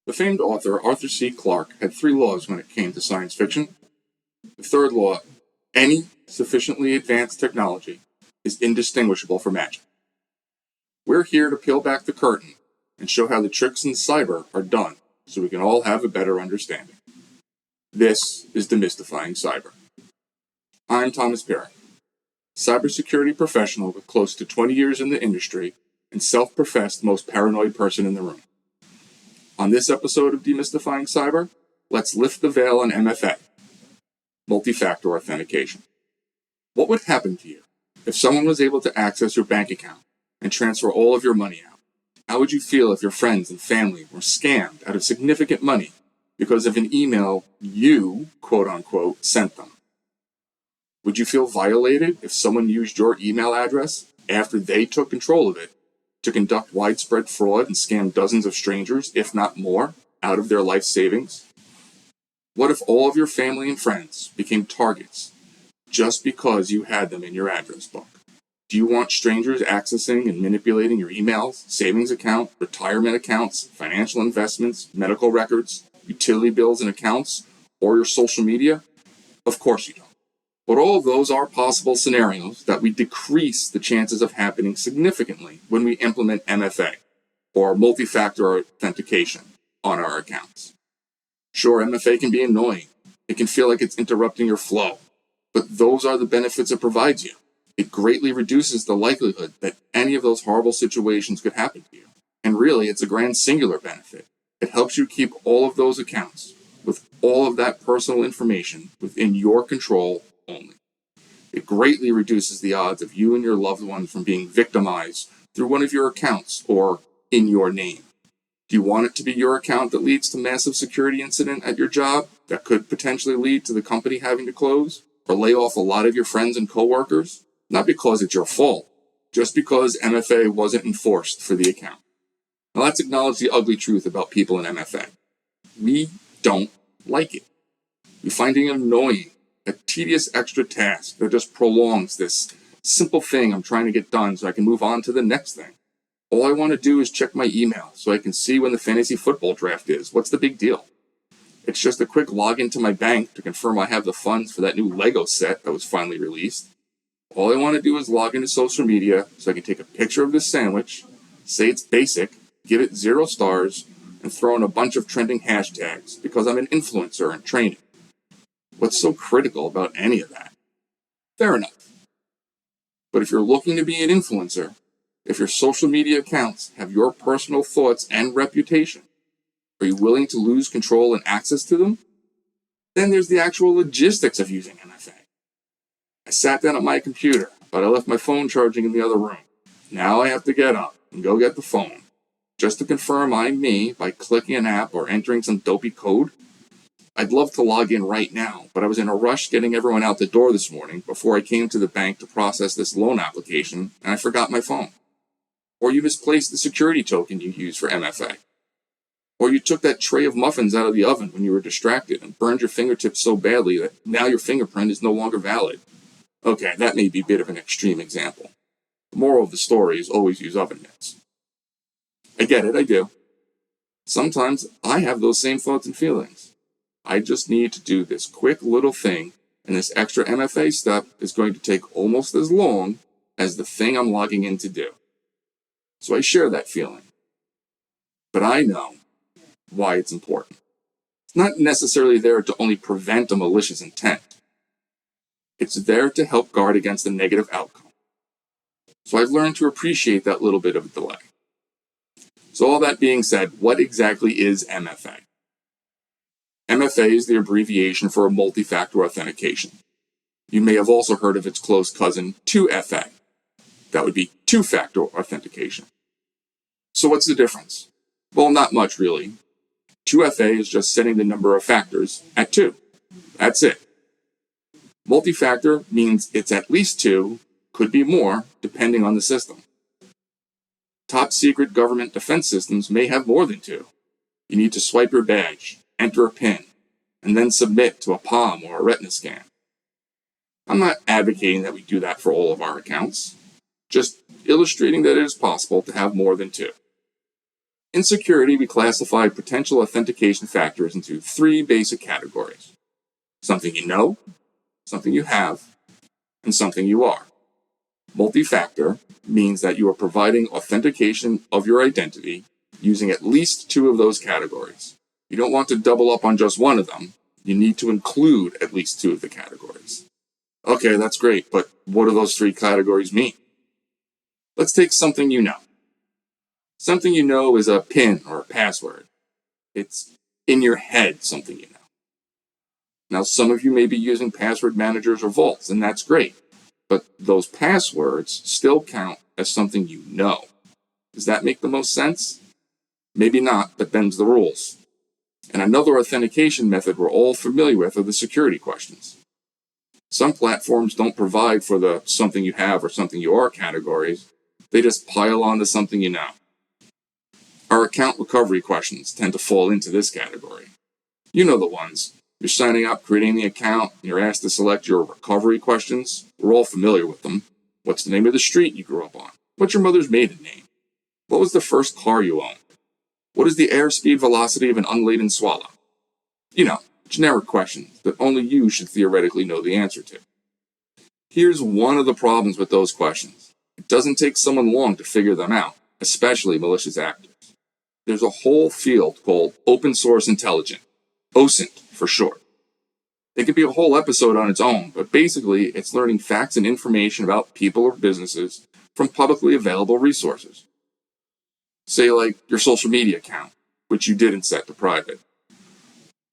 The famed author Arthur C. Clarke had 3 laws when it came to science fiction. The third law: any sufficiently advanced technology is indistinguishable from magic. We're here to peel back the curtain and show how the tricks in cyber are done so we can all have a better understanding. This is Demystifying Cyber. I'm Thomas Perrin, cybersecurity professional with close to 20 years in the industry and self-professed most paranoid person in the room. On this episode of Demystifying Cyber, let's lift the veil on MFA, Multifactor Authentication. What would happen to you if someone was able to access your bank account and transfer all of your money out? How would you feel if your friends and family were scammed out of significant money because of an email you, quote-unquote, sent them? Would you feel violated if someone used your email address after they took control of it to conduct widespread fraud and scam dozens of strangers, if not more, out of their life savings? What if all of your family and friends became targets just because you had them in your address book? Do you want strangers accessing and manipulating your emails, savings account, retirement accounts, financial investments, medical records, utility bills and accounts, or your social media? Of course you don't. But all of those are possible scenarios that we decrease the chances of happening significantly when we implement MFA, or multi-factor authentication, on our accounts. Sure, MFA can be annoying. It can feel like it's interrupting your flow. But those are the benefits it provides you. It greatly reduces the likelihood that any of those horrible situations could happen to you. And really, it's a grand singular benefit. It helps you keep all of those accounts, with all of that personal information, within your control only. It greatly reduces the odds of you and your loved one from being victimized through one of your accounts or in your name. Do you want it to be your account that leads to massive security incident at your job that could potentially lead to the company having to close or lay off a lot of your friends and coworkers? Not because it's your fault, just because MFA wasn't enforced for the account. Now let's acknowledge the ugly truth about people in MFA. We don't like it. We find it annoying, a tedious extra task that just prolongs this simple thing I'm trying to get done so I can move on to the next thing. All I want to do is check my email so I can see when the fantasy football draft is. What's the big deal? It's just a quick login to my bank to confirm I have the funds for that new Lego set that was finally released. All I want to do is log into social media so I can take a picture of this sandwich, say it's basic, give it 0 stars, and throw in a bunch of trending hashtags because I'm an influencer in training. What's so critical about any of that? Fair enough. But if you're looking to be an influencer, if your social media accounts have your personal thoughts and reputation, are you willing to lose control and access to them? Then there's the actual logistics of using MFA. I sat down at my computer, but I left my phone charging in the other room. Now I have to get up and go get the phone, just to confirm I'm me by clicking an app or entering some dopey code. I'd love to log in right now, but I was in a rush getting everyone out the door this morning before I came to the bank to process this loan application, and I forgot my phone. Or you misplaced the security token you use for MFA. Or you took that tray of muffins out of the oven when you were distracted and burned your fingertips so badly that now your fingerprint is no longer valid. Okay, that may be a bit of an extreme example. The moral of the story is always use oven mitts. I get it, I do. Sometimes I have those same thoughts and feelings. I just need to do this quick little thing, and this extra MFA step is going to take almost as long as the thing I'm logging in to do. So I share that feeling. But I know why it's important. It's not necessarily there to only prevent a malicious intent. It's there to help guard against a negative outcome. So I've learned to appreciate that little bit of a delay. So all that being said, what exactly is MFA? MFA is the abbreviation for a multi-factor authentication. You may have also heard of its close cousin, 2FA. That would be two-factor authentication. So what's the difference? Well, not much really. 2FA is just setting the number of factors at 2. That's it. Multi-factor means it's at least 2, could be more, depending on the system. Top secret government defense systems may have more than 2. You need to swipe your badge, enter a PIN, and then submit to a palm or a retina scan. I'm not advocating that we do that for all of our accounts, just illustrating that it is possible to have more than 2. In security, we classify potential authentication factors into three basic categories: something you know, something you have, and something you are. Multifactor means that you are providing authentication of your identity using at least two of those categories. You don't want to double up on just one of them. You need to include at least two of the categories. Okay, that's great, but what do those three categories mean? Let's take something you know. Something you know is a PIN or a password. It's in your head, something you know. Now, some of you may be using password managers or vaults, and that's great. But those passwords still count as something you know. Does that make the most sense? Maybe not, but them's the rules. And another authentication method we're all familiar with are the security questions. Some platforms don't provide for the something you have or something you are categories. They just pile on to something you know. Our account recovery questions tend to fall into this category. You know the ones. You're signing up, creating the account, and you're asked to select your recovery questions. We're all familiar with them. What's the name of the street you grew up on? What's your mother's maiden name? What was the first car you owned? What is the airspeed velocity of an unladen swallow? You know, generic questions that only you should theoretically know the answer to. Here's one of the problems with those questions. It doesn't take someone long to figure them out, especially malicious actors. There's a whole field called open source intelligence, OSINT for short. It could be a whole episode on its own, but basically it's learning facts and information about people or businesses from publicly available resources. Say like your social media account, which you didn't set to private.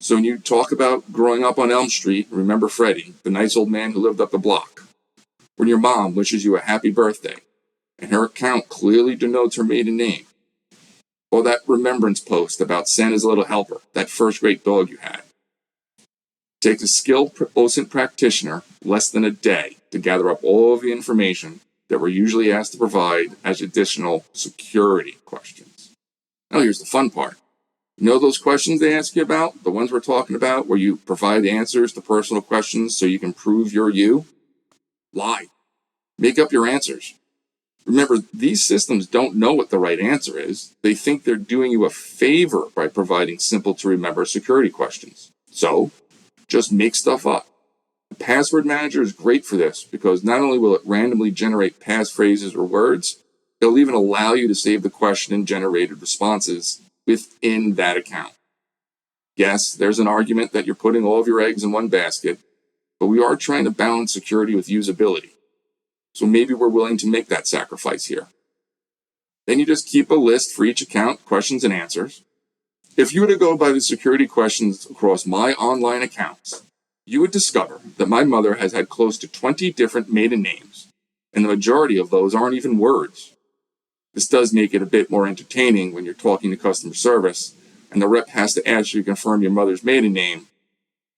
So when you talk about growing up on Elm Street, remember Freddie, the nice old man who lived up the block. When your mom wishes you a happy birthday, and her account clearly denotes her maiden name. Or that remembrance post about Santa's little helper, that first great dog you had. Takes a skilled OSINT practitioner less than a day to gather up all of the information that we're usually asked to provide as additional security questions. Now here's the fun part. You know those questions they ask you about? The ones we're talking about where you provide answers to personal questions so you can prove you're you? Lie. Make up your answers. Remember, these systems don't know what the right answer is. They think they're doing you a favor by providing simple-to-remember security questions. So, just make stuff up. The password manager is great for this because not only will it randomly generate passphrases or words, it'll even allow you to save the question and generated responses within that account. Yes, there's an argument that you're putting all of your eggs in one basket, but we are trying to balance security with usability. So maybe we're willing to make that sacrifice here. Then you just keep a list for each account, questions and answers. If you were to go by the security questions across my online accounts, you would discover that my mother has had close to 20 different maiden names, and the majority of those aren't even words. This does make it a bit more entertaining when you're talking to customer service, and the rep has to ask you to confirm your mother's maiden name,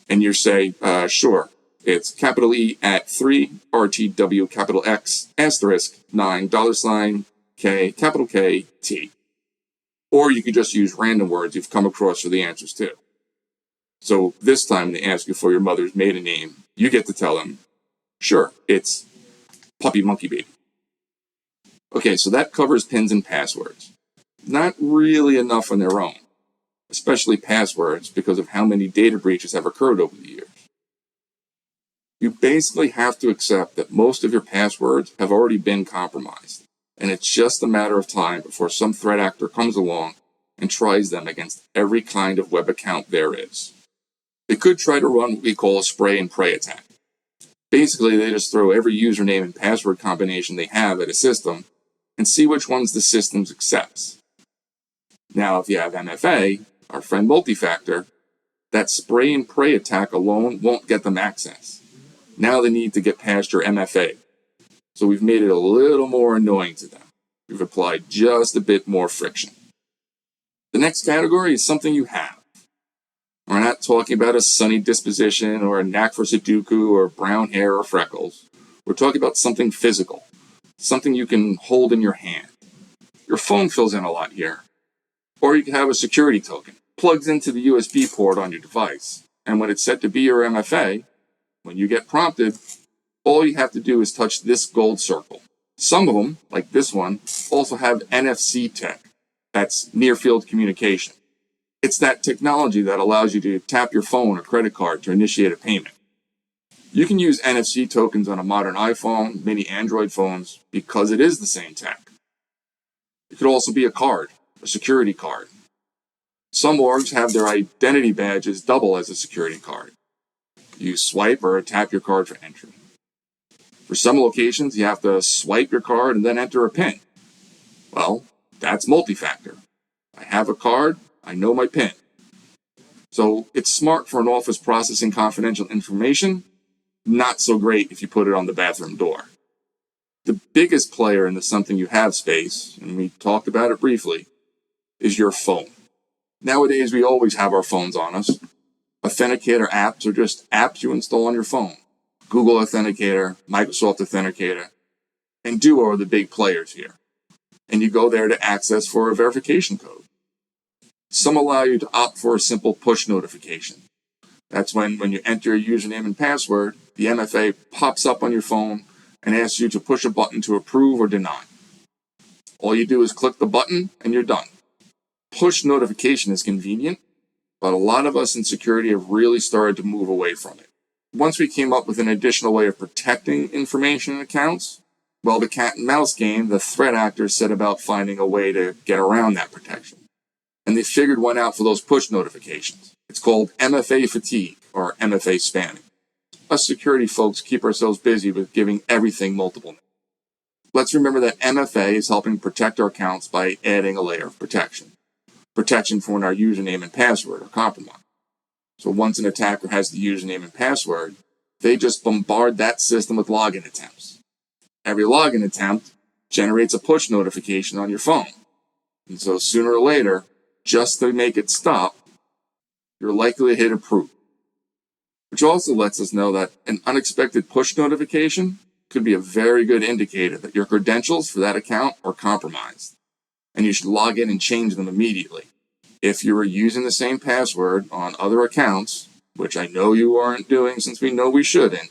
and you say, sure. It's capital E at 3 RTW capital X asterisk 9 $ K capital K T. Or you could just use random words you've come across for the answers too. So this time they ask you for your mother's maiden name, you get to tell them, sure, it's Puppy Monkey Baby. Okay, so that covers PINs and passwords. Not really enough on their own, especially passwords because of how many data breaches have occurred over the years. You basically have to accept that most of your passwords have already been compromised, and it's just a matter of time before some threat actor comes along and tries them against every kind of web account there is. They could try to run what we call a spray and pray attack. Basically, they just throw every username and password combination they have at a system and see which ones the system accepts. Now, if you have MFA, our friend Multifactor, that spray and pray attack alone won't get them access. Now they need to get past your MFA. So we've made it a little more annoying to them. We've applied just a bit more friction. The next category is something you have. We're not talking about a sunny disposition or a knack for Sudoku or brown hair or freckles. We're talking about something physical, something you can hold in your hand. Your phone fills in a lot here. Or you can have a security token, plugs into the USB port on your device, and when it's set to be your MFA, when you get prompted, all you have to do is touch this gold circle. Some of them, like this one, also have NFC tech. That's near-field communication. It's that technology that allows you to tap your phone or credit card to initiate a payment. You can use NFC tokens on a modern iPhone, mini Android phones, because it is the same tech. It could also be a card, a security card. Some orgs have their identity badges double as a security card. You swipe or tap your card for entry. For some locations, you have to swipe your card and then enter a PIN. Well, that's multi-factor. I have a card, I know my PIN. So it's smart for an office processing confidential information, not so great if you put it on the bathroom door. The biggest player in the something you have space, and we talked about it briefly, is your phone. Nowadays, we always have our phones on us. Authenticator apps are just apps you install on your phone. Google Authenticator, Microsoft Authenticator, and Duo are the big players here. And you go there to access for a verification code. Some allow you to opt for a simple push notification. That's when you enter your username and password, the MFA pops up on your phone and asks you to push a button to approve or deny. All you do is click the button and you're done. Push notification is convenient, but a lot of us in security have really started to move away from it. Once we came up with an additional way of protecting information and accounts, well, the cat and mouse game, the threat actors set about finding a way to get around that protection. And they figured one out for those push notifications. It's called MFA fatigue, or MFA spamming. Us security folks keep ourselves busy with giving everything multiple names. Let's remember that MFA is helping protect our accounts by adding a layer of protection. Protection for when our username and password are compromised. So once an attacker has the username and password, they just bombard that system with login attempts. Every login attempt generates a push notification on your phone. And so sooner or later, just to make it stop, you're likely to hit approve. Which also lets us know that an unexpected push notification could be a very good indicator that your credentials for that account are compromised. And you should log in and change them immediately. If you were using the same password on other accounts, which I know you aren't doing since we know we shouldn't,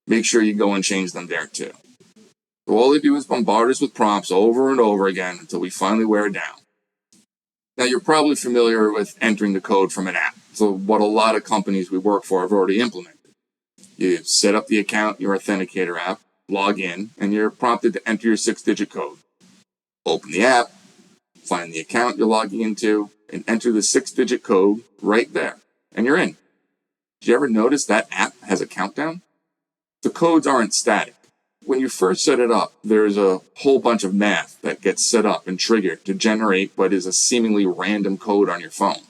make sure you go and change them there too. So all they do is bombard us with prompts over and over again until we finally wear down. Now you're probably familiar with entering the code from an app. So what a lot of companies we work for have already implemented. You set up the account in your Authenticator app, log in, and you're prompted to enter your 6-digit code. Open the app, find the account you're logging into, and enter the 6-digit code right there, and you're in. Did you ever notice that app has a countdown? The codes aren't static. When you first set it up, there's a whole bunch of math that gets set up and triggered to generate what is a seemingly random code on your phone.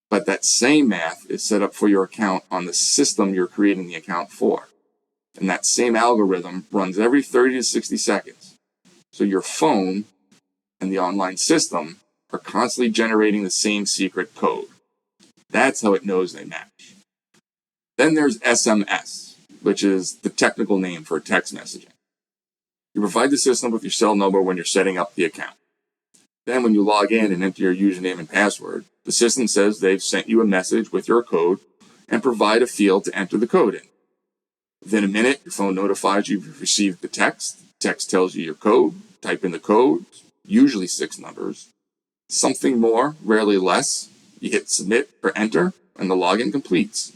But that same math is set up for your account on the system you're creating the account for. And that same algorithm runs every 30 to 60 seconds. So your phone and the online system are constantly generating the same secret code. That's how it knows they match. Then there's SMS, which is the technical name for text messaging. You provide the system with your cell number when you're setting up the account. Then when you log in and enter your username and password, the system says they've sent you a message with your code and provide a field to enter the code in. Within a minute, your phone notifies you've received the text. The text tells you your code. Type in the code, usually 6 numbers. Something more, rarely less. You hit submit or enter, and the login completes.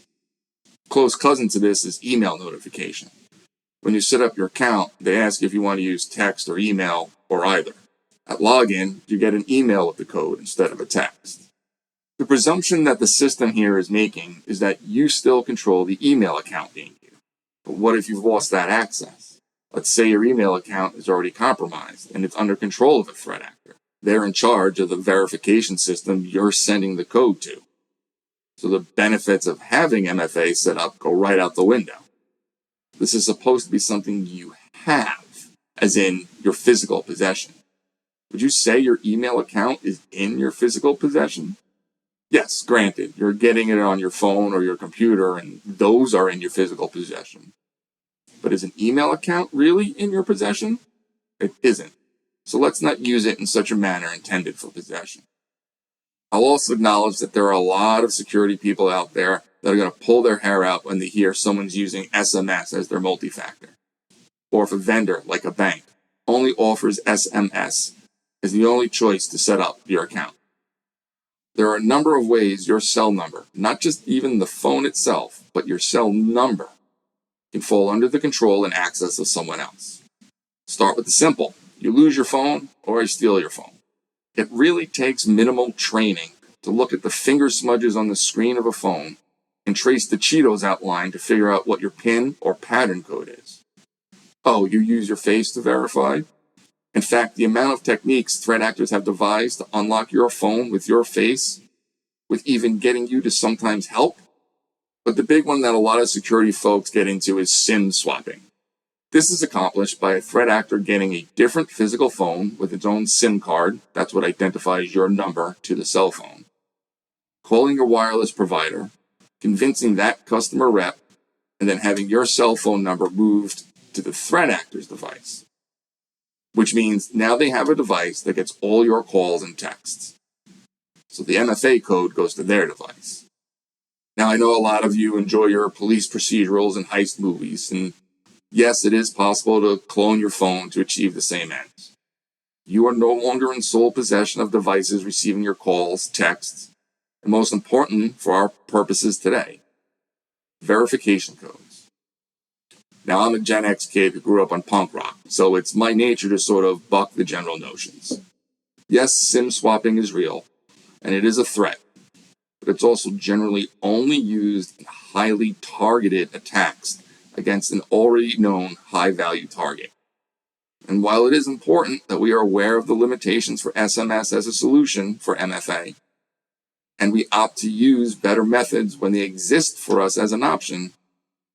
Close cousin to this is email notification. When you set up your account, they ask if you want to use text or email or either. At login, you get an email with the code instead of a text. The presumption that the system here is making is that you still control the email account being used. But what if you've lost that access? Let's say your email account is already compromised and it's under control of a threat actor. They're in charge of the verification system you're sending the code to. So the benefits of having MFA set up go right out the window. This is supposed to be something you have, as in your physical possession. Would you say your email account is in your physical possession? Yes, granted, you're getting it on your phone or your computer, and those are in your physical possession. But is an email account really in your possession? It isn't. So let's not use it in such a manner intended for possession. I'll also acknowledge that there are a lot of security people out there that are going to pull their hair out when they hear someone's using SMS as their multi-factor. Or if a vendor, like a bank, only offers SMS is the only choice to set up your account. There are a number of ways your cell number, not just even the phone itself, but your cell number, can fall under the control and access of someone else. Start with the simple. You lose your phone or I steal your phone. It really takes minimal training to look at the finger smudges on the screen of a phone and trace the Cheetos outline to figure out what your PIN or pattern code is. Oh, you use your face to verify? In fact, the amount of techniques threat actors have devised to unlock your phone with your face, with even getting you to sometimes help. But the big one that a lot of security folks get into is SIM swapping. This is accomplished by a threat actor getting a different physical phone with its own SIM card, that's what identifies your number to the cell phone, calling your wireless provider, convincing that customer rep, and then having your cell phone number moved to the threat actor's device. Which means now they have a device that gets all your calls and texts. So the MFA code goes to their device. Now I know a lot of you enjoy your police procedurals and heist movies, and yes, it is possible to clone your phone to achieve the same ends. You are no longer in sole possession of devices receiving your calls, texts, and most important for our purposes today, verification codes. Now, I'm a Gen X kid who grew up on punk rock, so it's my nature to sort of buck the general notions. Yes, SIM swapping is real, and it is a threat, but it's also generally only used in highly targeted attacks against an already known high-value target. And while it is important that we are aware of the limitations for SMS as a solution for MFA, and we opt to use better methods when they exist for us as an option,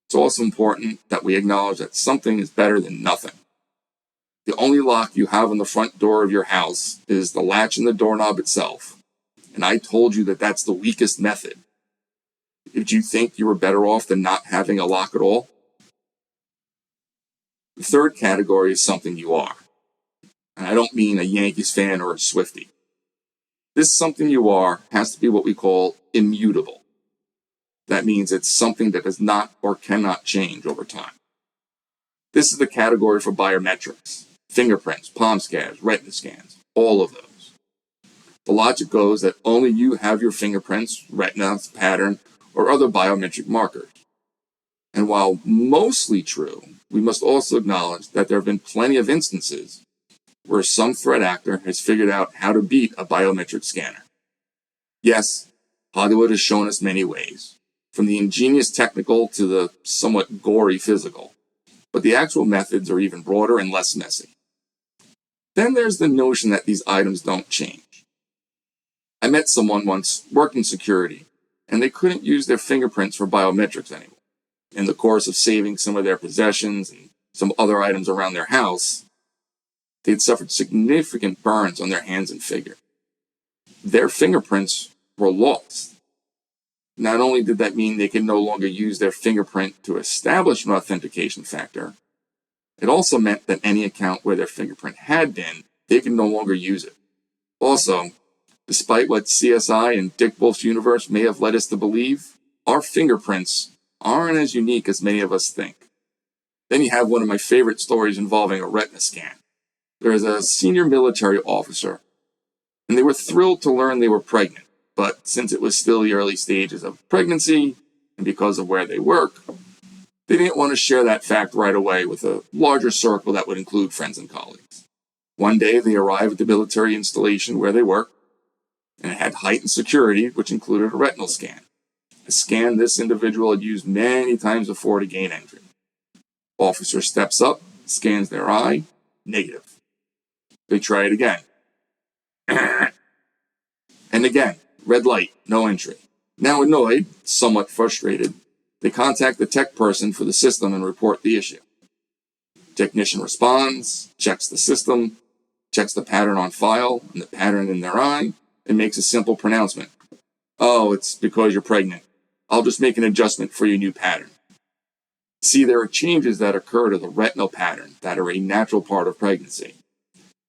it's also important that we acknowledge that something is better than nothing. The only lock you have on the front door of your house is the latch and the doorknob itself. And I told you that that's the weakest method. Did you think you were better off than not having a lock at all? The third category is something you are. And I don't mean a Yankees fan or a Swiftie. This something you are has to be what we call immutable. That means it's something that does not or cannot change over time. This is the category for biometrics, fingerprints, palm scans, retina scans, all of those. The logic goes that only you have your fingerprints, retina, pattern, or other biometric markers. And while mostly true, we must also acknowledge that there have been plenty of instances where some threat actor has figured out how to beat a biometric scanner. Yes, Hollywood has shown us many ways, from the ingenious technical to the somewhat gory physical, but the actual methods are even broader and less messy. Then there's the notion that these items don't change. I met someone once working security, and they couldn't use their fingerprints for biometrics anymore. In the course of saving some of their possessions and some other items around their house, they'd suffered significant burns on their hands and figure. Their fingerprints were lost. Not only did that mean they could no longer use their fingerprint to establish an authentication factor, it also meant that any account where their fingerprint had been, they could no longer use it. Also, despite what CSI and Dick Wolf's universe may have led us to believe, our fingerprints aren't as unique as many of us think. Then you have one of my favorite stories involving a retina scan. There is a senior military officer, and they were thrilled to learn they were pregnant. But since it was still the early stages of pregnancy, and because of where they work, they didn't want to share that fact right away with a larger circle that would include friends and colleagues. One day, they arrived at the military installation where they work, and it had heightened security, which included a retinal scan. A scan this individual had used many times before to gain entry. Officer steps up, scans their eye, negative. They try it again. And again, red light, no entry. Now annoyed, somewhat frustrated, they contact the tech person for the system and report the issue. Technician responds, checks the system, checks the pattern on file and the pattern in their eye, and makes a simple pronouncement. Oh, it's because you're pregnant. I'll just make an adjustment for your new pattern. See, there are changes that occur to the retinal pattern that are a natural part of pregnancy.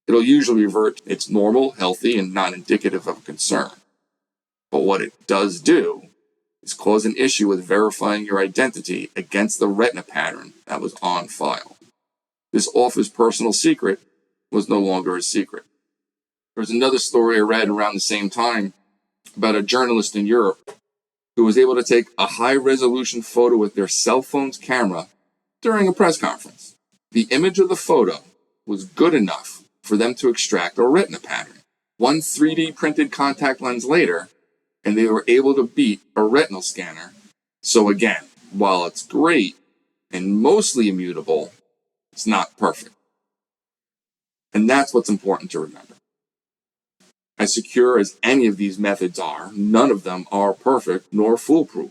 It'll usually revert to its normal, healthy, and not indicative of a concern. But what it does do is cause an issue with verifying your identity against the retina pattern that was on file. This officer's personal secret was no longer a secret. There was another story I read around the same time about a journalist in Europe who was able to take a high-resolution photo with their cell phone's camera during a press conference. The image of the photo was good enough for them to extract a retina pattern. One 3D printed contact lens later, and they were able to beat a retinal scanner. So again, while it's great and mostly immutable, it's not perfect. And that's what's important to remember. As secure as any of these methods are, none of them are perfect nor foolproof.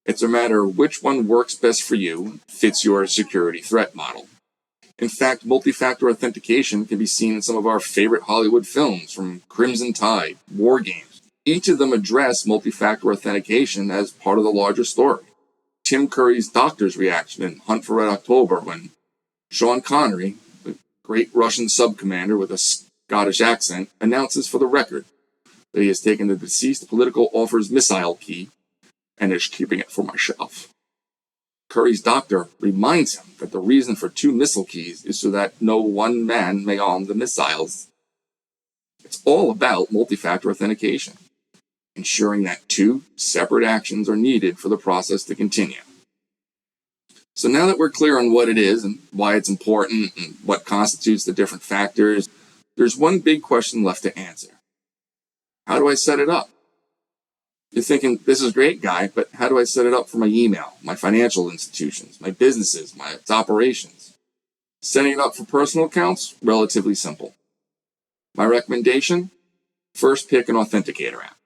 It's a matter of which one works best for you and fits your security threat model. In fact, multi-factor authentication can be seen in some of our favorite Hollywood films, from Crimson Tide, War Games. Each of them address multi-factor authentication as part of the larger story. Tim Curry's doctor's reaction in Hunt for Red October when Sean Connery, the great Russian sub-commander with a Scottish accent, announces for the record that he has taken the deceased political officer's missile key and is keeping it for myself. Curry's doctor reminds him that the reason for 2 missile keys is so that no one man may own the missiles. It's all about multi-factor authentication, ensuring that 2 separate actions are needed for the process to continue. So now that we're clear on what it is and why it's important and what constitutes the different factors, there's one big question left to answer. How do I set it up? You're thinking, this is great, Guy, but how do I set it up for my email, my financial institutions, my businesses, my operations? Setting it up for personal accounts, relatively simple. My recommendation, first pick an authenticator app.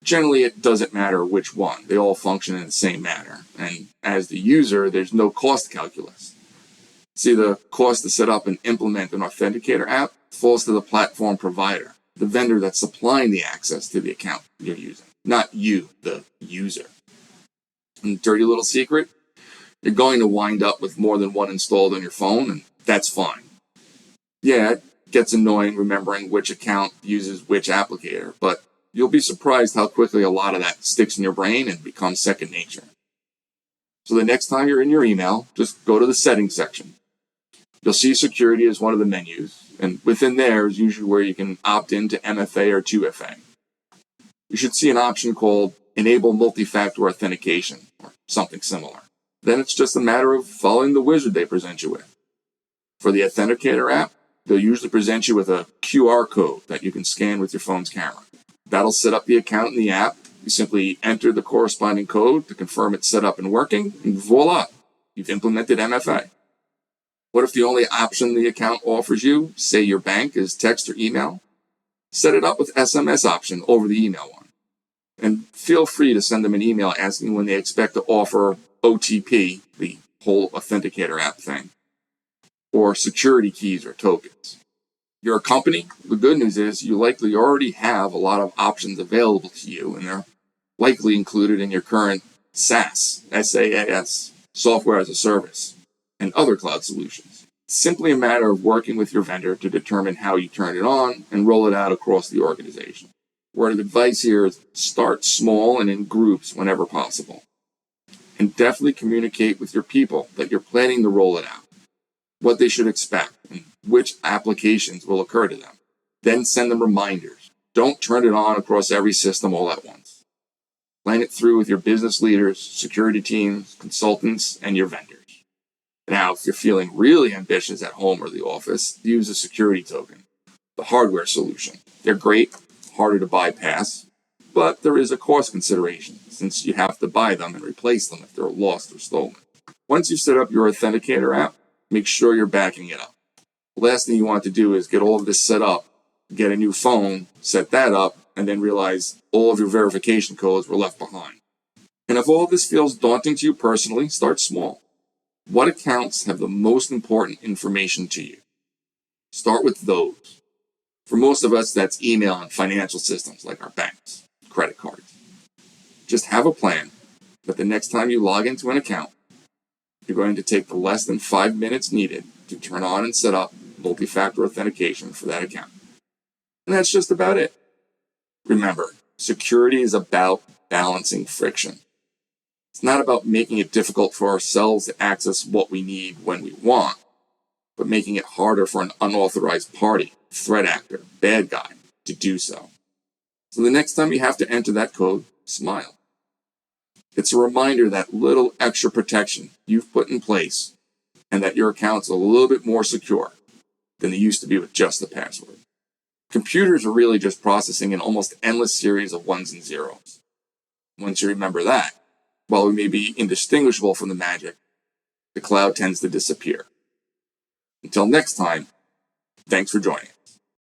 Generally, it doesn't matter which one. They all function in the same manner. And as the user, there's no cost calculus. See, the cost to set up and implement an authenticator app falls to the platform provider, the vendor that's supplying the access to the account you're using, not you, the user. And dirty little secret, you're going to wind up with more than one installed on your phone, and that's fine. Yeah, it gets annoying remembering which account uses which applicator, but you'll be surprised how quickly a lot of that sticks in your brain and becomes second nature. So the next time you're in your email, just go to the settings section. You'll see security as one of the menus, and within there is usually where you can opt into MFA or 2FA. You should see an option called Enable Multi-Factor Authentication, or something similar. Then it's just a matter of following the wizard they present you with. For the Authenticator app, they'll usually present you with a QR code that you can scan with your phone's camera. That'll set up the account in the app. You simply enter the corresponding code to confirm it's set up and working, and voila, you've implemented MFA. What if the only option the account offers you, say your bank, is text or email? Set it up with SMS option over the email one. And feel free to send them an email asking when they expect to offer OTP, the whole Authenticator app thing, or security keys or tokens. You're a company, the good news is you likely already have a lot of options available to you, and they're likely included in your current SaaS, SaaS, software as a service, and other cloud solutions. It's simply a matter of working with your vendor to determine how you turn it on and roll it out across the organization. Word of advice here is start small and in groups whenever possible. And definitely communicate with your people that you're planning to roll it out, what they should expect, and which applications will occur to them. Then send them reminders. Don't turn it on across every system all at once. Plan it through with your business leaders, security teams, consultants, and your vendors. Now, if you're feeling really ambitious at home or the office, use a security token, the hardware solution. They're great, harder to bypass, but there is a cost consideration since you have to buy them and replace them if they're lost or stolen. Once you've set up your Authenticator app, make sure you're backing it up. The last thing you want to do is get all of this set up, get a new phone, set that up, and then realize all of your verification codes were left behind. And if all of this feels daunting to you personally, start small. What accounts have the most important information to you? Start with those. For most of us, that's email and financial systems like our banks, credit cards. Just have a plan that the next time you log into an account, you're going to take the less than 5 minutes needed to turn on and set up multi-factor authentication for that account. And that's just about it. Remember, security is about balancing friction. It's not about making it difficult for ourselves to access what we need when we want, but making it harder for an unauthorized party, threat actor, bad guy, to do so. So the next time you have to enter that code, smile. It's a reminder that little extra protection you've put in place and that your account's a little bit more secure than they used to be with just the password. Computers are really just processing an almost endless series of ones and zeros. Once you remember that, while we may be indistinguishable from the magic, the cloud tends to disappear. Until next time, thanks for joining.